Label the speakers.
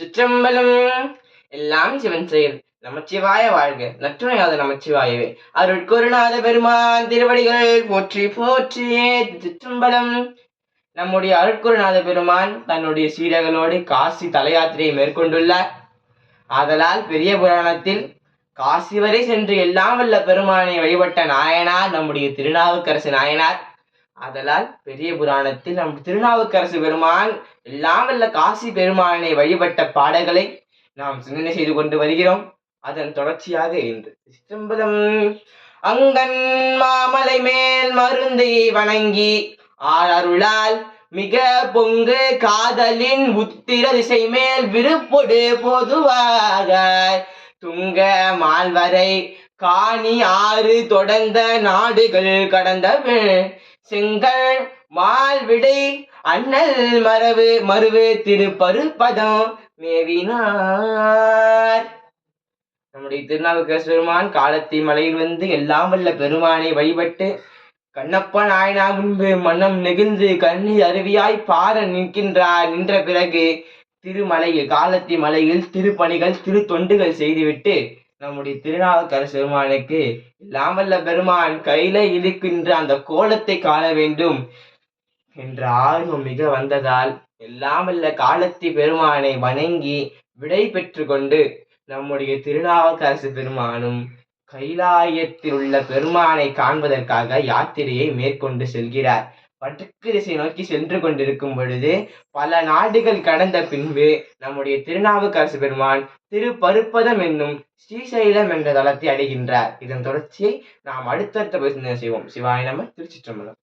Speaker 1: சிற்றம்பலம். எல்லாம் சிவன் செயல். நமச்சிவாய வாழ்க. நற்றுணையாத நமச்சிவாயவே. அருட்குருநாத பெருமான் திருவடிகள் போற்றி போற்றி. சிற்றம்பலம். நம்முடைய அருட்குருநாத பெருமான் தன்னுடைய சீடர்களோடு காசி தல யாத்திரையை மேற்கொண்டுள்ளார். ஆதலால் பெரிய புராணத்தில் காசி வரை சென்று எல்லாம் வல்ல பெருமானை வழிபட்ட நாயனார் நம்முடைய திருநாவுக்கரசு நாயனார். ஆதலால் பெரிய புராணத்தில் நம் திருநாவுக்கரசு பெருமான் எல்லாம் வல்ல காசி பெருமானை வழிபட்ட பாடல்களை நாம் சிந்தனை செய்து கொண்டு வருகிறோம். அதன் தொடர்ச்சியாக இன்று சிற்றம்பலம். அங்கன் மாமலை மேல் மருந்தை வணங்கி ஆரருளால் மிக பொங்கு காதலின் உத்திர திசை மேல் விருப்பொடு பொதுவாக துங்க மால்வரை காணி ஆறு தொடர்ந்த நாடுகள் கடந்த செங்கல் மால் விடை அண்ணல் மருவு திருப்பருப்பதம் மேவினார். நம்முடைய திருநாவுக்கரசு பெருமான் காலத்தி மலையில் வந்து எல்லாம் வல்ல பெருமானை வழிபட்டு கண்ணப்ப நாயனா முன்பு மனம் நெகிழ்ந்து கண்ணீர் அருவியாய் பார நின்ற பிறகு திருமலையில் காலத்தி மலையில் திருப்பணிகள் தொண்டுகள் செய்துவிட்டு நம்முடைய திருநாவுக்கரசு பெருமானுக்கு எல்லாம் வல்ல பெருமான் கையில இருக்கின்ற அந்த கோலத்தை காண வேண்டும் என்ற ஆர்வம் மிக வந்ததால் எல்லாம் வல்ல காலத்தி பெருமானை வணங்கி விடை பெற்று கொண்டு நம்முடைய திருநாவுக்கரசு பெருமானும் கைலாயத்தில் உள்ள பெருமானை காண்பதற்காக யாத்திரையை மேற்கொண்டு செல்கிறார். வடக்கு திசை நோக்கி சென்று கொண்டிருக்கும் பொழுது பல நாடுகள் கடந்த பின்பு நம்முடைய திருநாவுக்கரசு பெருமான் திருப்பருப்பதம் என்னும் ஸ்ரீசைலம் என்ற தலத்தை அடைகின்றார். இதன் தொடர்ச்சியை நாம் அடுத்தடுத்த செய்வோம். சிவாய நம. திருச்சிற்றம்பலம்.